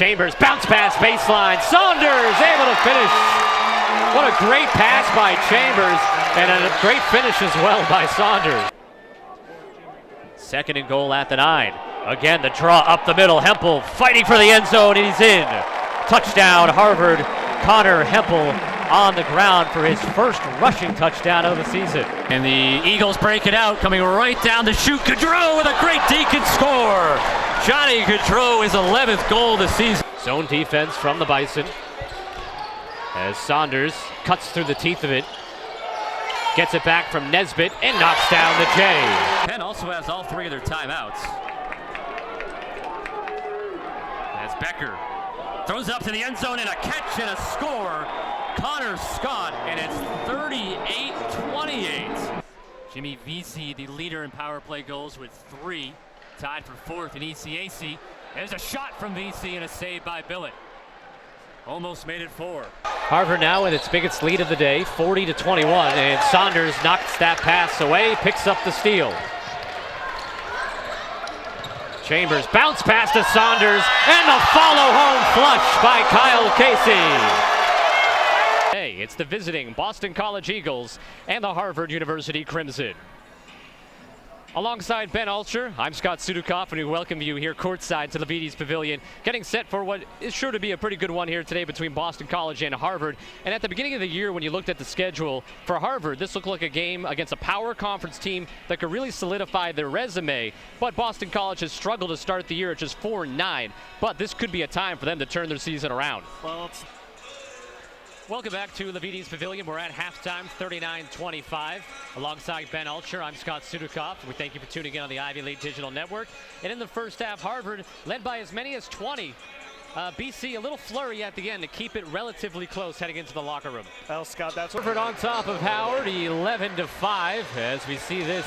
Chambers, bounce pass, baseline. Saunders able to finish. What a great pass by Chambers, and a great finish as well by Saunders. Second and goal at the 9. Again, the draw up the middle. Hempel fighting for the end zone, and he's in. Touchdown, Harvard. Connor Hempel on the ground for his first rushing touchdown of the season. And the Eagles break it out, coming right down the chute. Gaudreau with a great deke and score. Johnny Gaudreau, his 11th goal this season. Zone defense from the Bison as Saunders cuts through the teeth of it. Gets it back from Nesbitt and knocks down the J. Penn also has all 3 of their timeouts. As Becker throws up to the end zone and a catch and a score. Connor Scott, and it's 38-28. Jimmy Vesey, the leader in power play goals with 3, tied for 4th in ECAC. There's a shot from Vesey and a save by Billett. Almost made it 4. Harvard now with its biggest lead of the day, 40-21, and Saunders knocks that pass away, picks up the steal. Chambers bounce pass to Saunders, and the follow-home flush by Kyle Casey. Hey, it's the visiting Boston College Eagles and the Harvard University Crimson. Alongside Ben Altscher, I'm Scott Sudikoff, and we welcome you here courtside to Levites Pavilion, getting set for what is sure to be a pretty good one here today between Boston College and Harvard. And at the beginning of the year, when you looked at the schedule for Harvard, this looked like a game against a power conference team that could really solidify their resume. But Boston College has struggled to start the year at just 4-9. But this could be a time for them to turn their season around. Welcome back to Levites Pavilion. We're at halftime, 39-25. Alongside Ben Altscher, I'm Scott Sudikoff. We thank you for tuning in on the Ivy League Digital Network. And in the first half, Harvard led by as many as 20. BC, a little flurry at the end to keep it relatively close heading into the locker room. Well, Scott, that's Harvard on top of Howard, 11-5. As we see this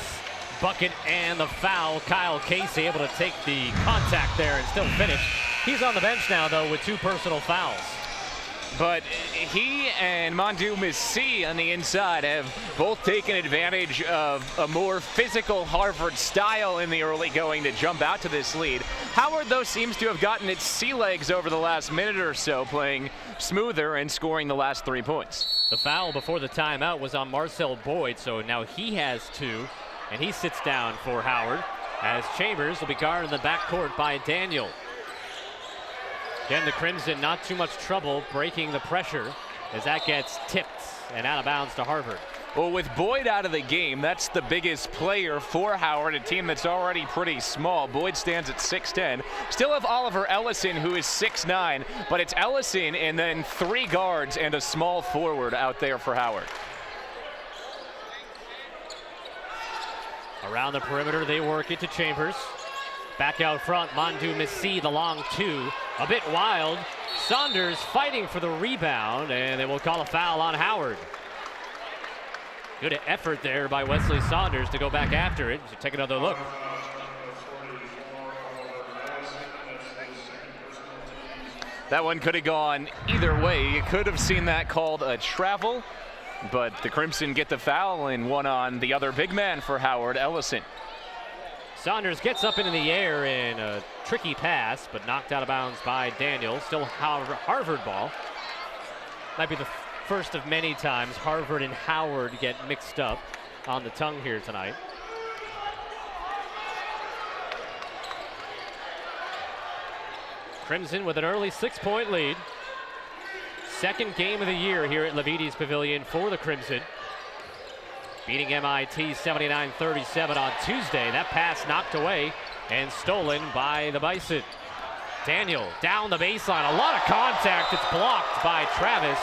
bucket and the foul, Kyle Casey able to take the contact there and still finish. He's on the bench now, though, with 2 personal fouls. But he and Mondu Missi on the inside have both taken advantage of a more physical Harvard style in the early going to jump out to this lead. Howard, though, seems to have gotten its sea legs over the last minute or so, playing smoother and scoring the last 3 points. The foul before the timeout was on Marcel Boyd, so now he has 2, and he sits down for Howard, as Chambers will be guarded in the backcourt by Daniel. Again, the Crimson not too much trouble breaking the pressure as that gets tipped and out of bounds to Harvard. Well, with Boyd out of the game, that's the biggest player for Howard, a team that's already pretty small. Boyd stands at 6'10". Still have Oliver Ellison, who is 6'9", but it's Ellison and then 3 guards and a small forward out there for Howard. Around the perimeter, they work it to Chambers. Back out front, Mondu Missi, the long 2. A bit wild. Saunders fighting for the rebound, and they will call a foul on Howard. Good effort there by Wesley Saunders to go back after it. Take another look. That one could have gone either way. You could have seen that called a travel, but the Crimson get the foul and one on the other big man for Howard, Ellison. Saunders gets up into the air in a tricky pass, but knocked out of bounds by Daniel. Still Harvard ball. Might be the first of many times Harvard and Howard get mixed up on the tongue here tonight. Crimson with an early 6-point lead. Second game of the year here at Levites Pavilion for the Crimson. Beating MIT 79-37 on Tuesday. That pass knocked away and stolen by the Bison. Daniel down the baseline. A lot of contact. It's blocked by Travis.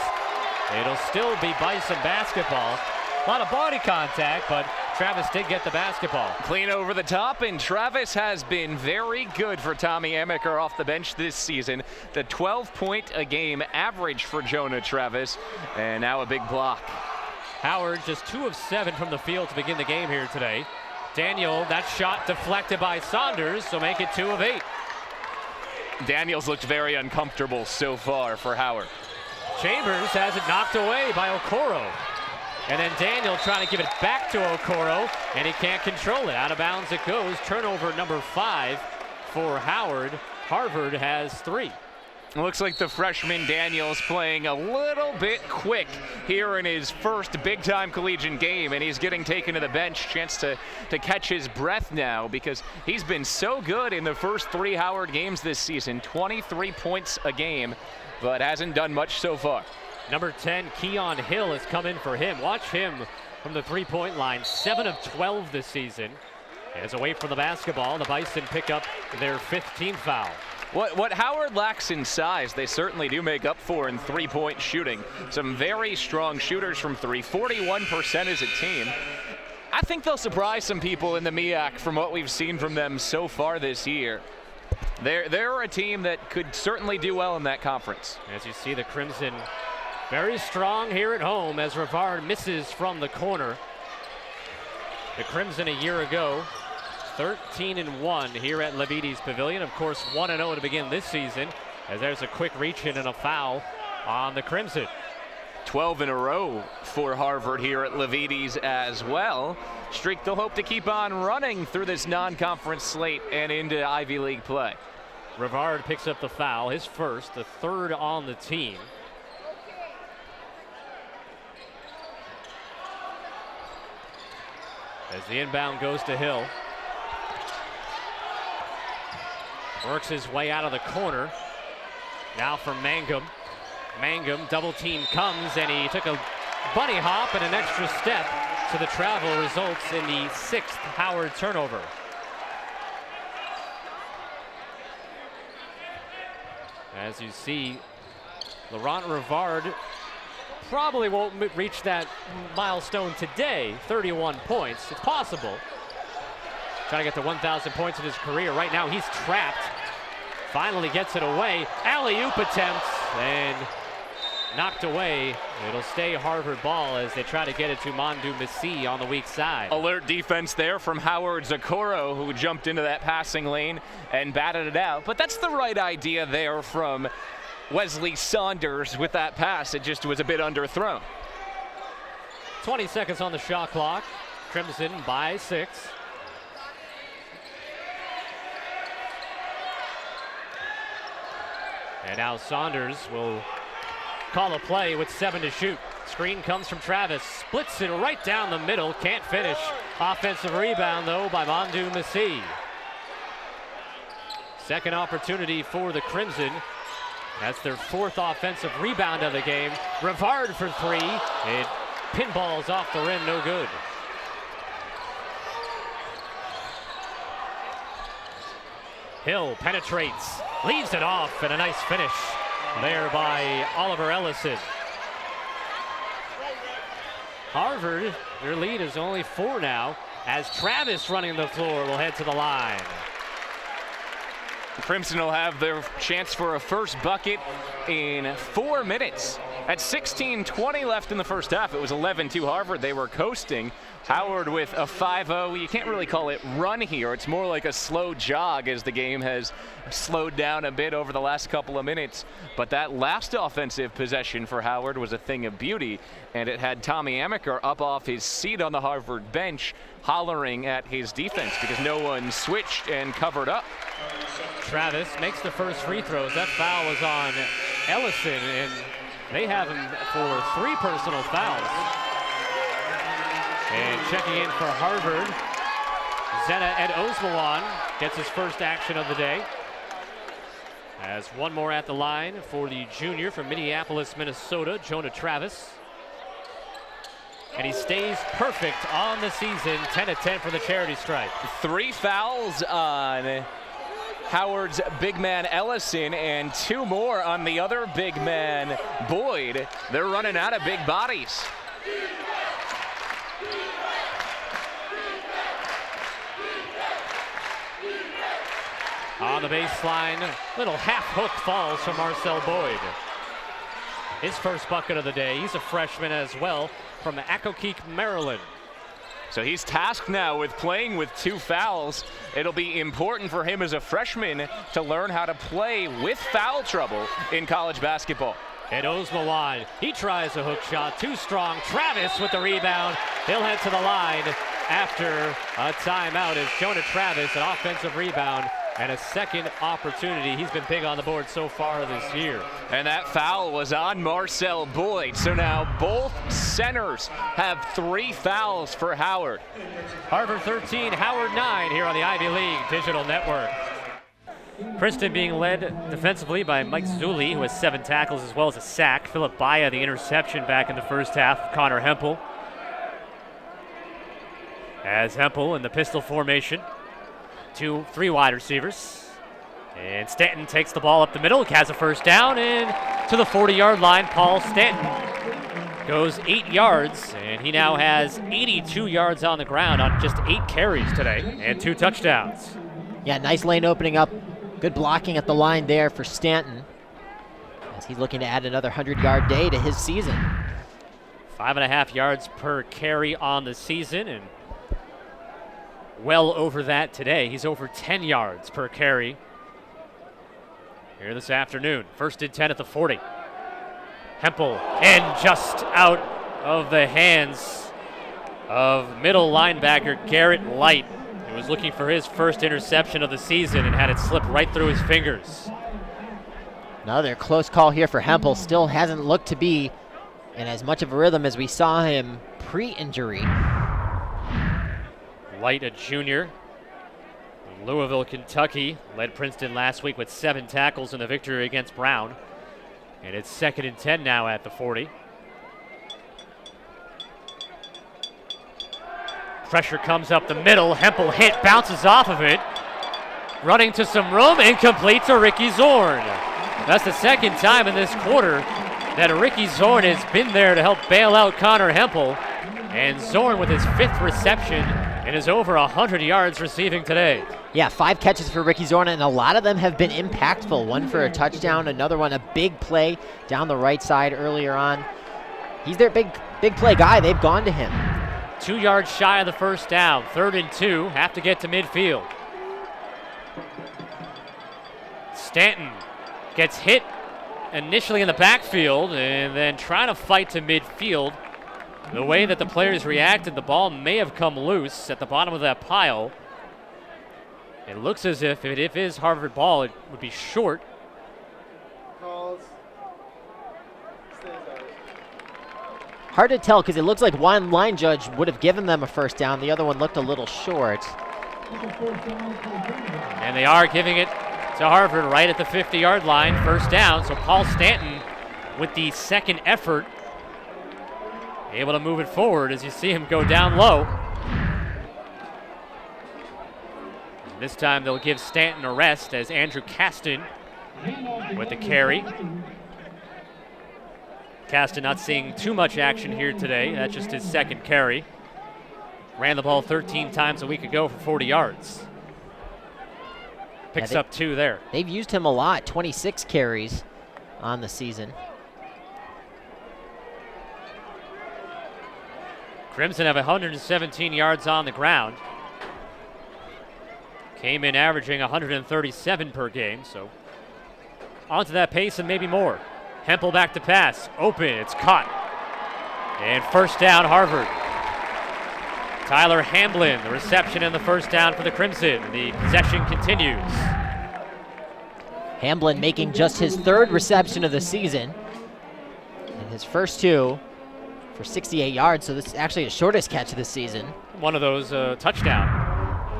It'll still be Bison basketball. A lot of body contact, but Travis did get the basketball. Clean over the top, and Travis has been very good for Tommy Amaker off the bench this season. The 12-point-a-game average for Jonah Travis, and now a big block. Howard just 2 of 7 from the field to begin the game here today. Daniel, that shot deflected by Saunders, so make it 2 of 8. Daniels looked very uncomfortable so far for Howard. Chambers has it knocked away by Okoro. And then Daniel trying to give it back to Okoro, and he can't control it. Out of bounds it goes. Turnover number 5 for Howard. Harvard has 3. It looks like the freshman Daniels playing a little bit quick here in his first big-time collegiate game, and he's getting taken to the bench. Chance to catch his breath now because he's been so good in the first 3 Howard games this season, 23 points a game, but hasn't done much so far. Number 10, Keon Hill, has come in for him. Watch him from the three-point line, 7 of 12 this season. As away from the basketball, the Bison pick up their 15th foul. What Howard lacks in size, they certainly do make up for in three-point shooting. Some very strong shooters from three, 41% as a team. I think they'll surprise some people in the MEAC from what we've seen from them so far this year. They're a team that could certainly do well in that conference. As you see, the Crimson very strong here at home as Rivard misses from the corner. The Crimson a year ago, 13-1 here at Levites Pavilion. Of course, 1-0 to begin this season, as there's a quick reach in and a foul on the Crimson. 12 in a row for Harvard here at Levites as well. Streak they'll hope to keep on running through this non-conference slate and into Ivy League play. Rivard picks up the foul, his first, the third on the team. As the inbound goes to Hill. Works his way out of the corner. Now for Mangum. Mangum, double team comes, and he took a bunny hop and an extra step, so the travel results in the 6th Howard turnover. As you see, Laurent Rivard probably won't reach that milestone today, 31 points. It's possible. Trying to get to 1,000 points in his career. Right now, he's trapped. Finally gets it away. Alley-oop attempts and knocked away. It'll stay Harvard ball as they try to get it to Mondu Messi on the weak side. Alert defense there from Howard Zakoro, who jumped into that passing lane and batted it out. But that's the right idea there from Wesley Saunders with that pass. It just was a bit underthrown. 20 seconds on the shot clock. Crimson by 6. And now Saunders will call a play with 7 to shoot. Screen comes from Travis, splits it right down the middle, can't finish. Offensive rebound though by Mondu Messi. Second opportunity for the Crimson. That's their 4th offensive rebound of the game. Rivard for 3. It pinballs off the rim, no good. Hill penetrates, leaves it off, and a nice finish there by Oliver Ellison. Harvard, their lead is only 4 now, as Travis running the floor will head to the line. Crimson will have their chance for a first bucket in 4 minutes. At 16:20 left in the first half, it was 11-2 Harvard. They were coasting. Howard with a 5-0. You can't really call it run here. It's more like a slow jog as the game has slowed down a bit over the last couple of minutes. But that last offensive possession for Howard was a thing of beauty, and it had Tommy Amaker up off his seat on the Harvard bench hollering at his defense because no one switched and covered up. Travis makes the first free throws. That foul was on Ellison, and they have him for 3 personal fouls. And checking in for Harvard, Zena Ed Osmawan gets his first action of the day. As one more at the line for the junior from Minneapolis, Minnesota, Jonah Travis. And he stays perfect on the season, 10 of 10 for the charity stripe. 3 fouls on Howard's big man Ellison and 2 more on the other big man Boyd. They're running out of big bodies. On the baseline, little half hook falls from Marcel Boyd. His first bucket of the day. He's a freshman as well from Accokeek, Maryland. So he's tasked now with playing with 2 fouls. It'll be important for him as a freshman to learn how to play with foul trouble in college basketball. And Osmawan, he tries a hook shot, too strong. Travis with the rebound. He'll head to the line after a timeout as Jonah Travis, an offensive rebound, and a second opportunity. He's been big on the board so far this year. And that foul was on Marcel Boyd. So now both centers have 3 fouls for Howard. Harvard 13, Howard 9 here on the Ivy League Digital Network. Princeton being led defensively by Mike Zulli, who has 7 tackles as well as a sack. Philip Baya, the interception back in the first half. Connor Hempel. As Hempel in the pistol formation. 3 wide receivers. And Stanton takes the ball up the middle, has a first down, and to the 40-yard line, Paul Stanton goes 8 yards, and he now has 82 yards on the ground on just 8 carries today and 2 touchdowns. Yeah, nice lane opening up. Good blocking at the line there for Stanton, as he's looking to add another 100-yard day to his season. 5.5 yards per carry on the season, and well over that today. He's over 10 yards per carry here this afternoon. First and 10 at the 40. Hempel, and just out of the hands of middle linebacker Garrett Light, who was looking for his first interception of the season and had it slip right through his fingers. Another close call here for Hempel. Still hasn't looked to be in as much of a rhythm as we saw him pre-injury. Light, a junior from Louisville, Kentucky, led Princeton last week with 7 tackles in the victory against Brown. And it's 2nd and 10 now at the 40. Pressure comes up the middle. Hempel hit, bounces off of it. Running to some room, incomplete to Ricky Zorn. That's the second time in this quarter that Ricky Zorn has been there to help bail out Connor Hempel. And Zorn with his 5th reception and is over 100 yards receiving today. Yeah, 5 catches for Ricky Zorn, and a lot of them have been impactful. One for a touchdown, another one a big play down the right side earlier on. He's their big play guy. They've gone to him. 2 yards shy of the first down. 3rd and 2, have to get to midfield. Stanton gets hit initially in the backfield and then trying to fight to midfield. The way that the players reacted, the ball may have come loose at the bottom of that pile. It looks as if it is Harvard ball, it would be short. Hard to tell because it looks like one line judge would have given them a first down. The other one looked a little short. And they are giving it to Harvard right at the 50-yard line, first down. So Paul Stanton with the second effort, able to move it forward as you see him go down low. This time they'll give Stanton a rest as Andrew Caston with the carry. Caston not seeing too much action here today. That's just his second carry. Ran the ball 13 times a week ago for 40 yards. Picks up 2 there. They've used him a lot, 26 carries on the season. Crimson have 117 yards on the ground. Came in averaging 137 per game, so onto that pace and maybe more. Hempel back to pass, open, it's caught. And first down, Harvard. Tyler Hamblin, the reception and the first down for the Crimson. The possession continues. Hamblin making just his 3rd reception of the season. And his first 2 for 68 yards, so this is actually his shortest catch of the season. One of those touchdown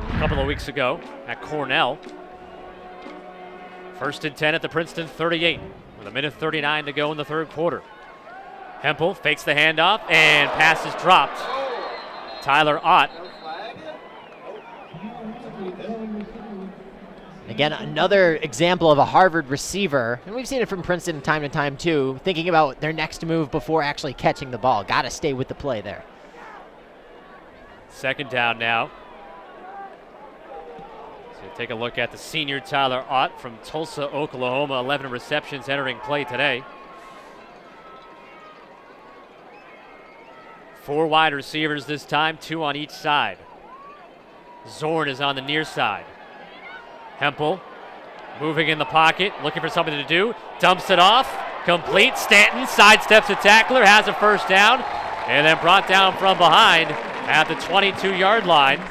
a couple of weeks ago at Cornell. First and 10 at the Princeton 38 with 1:39 to go in the 3rd quarter. Hempel fakes the handoff and pass is dropped. Tyler Ott. Again, another example of a Harvard receiver, and we've seen it from Princeton time to time too, thinking about their next move before actually catching the ball. Got to stay with the play there. Second down now. So take a look at the senior Tyler Ott from Tulsa, Oklahoma. 11 receptions entering play today. 4 wide receivers this time, 2 on each side. Zorn is on the near side. Hempel moving in the pocket, looking for something to do. Dumps it off, complete. Stanton sidesteps a tackler, has a first down, and then brought down from behind at the 22-yard line.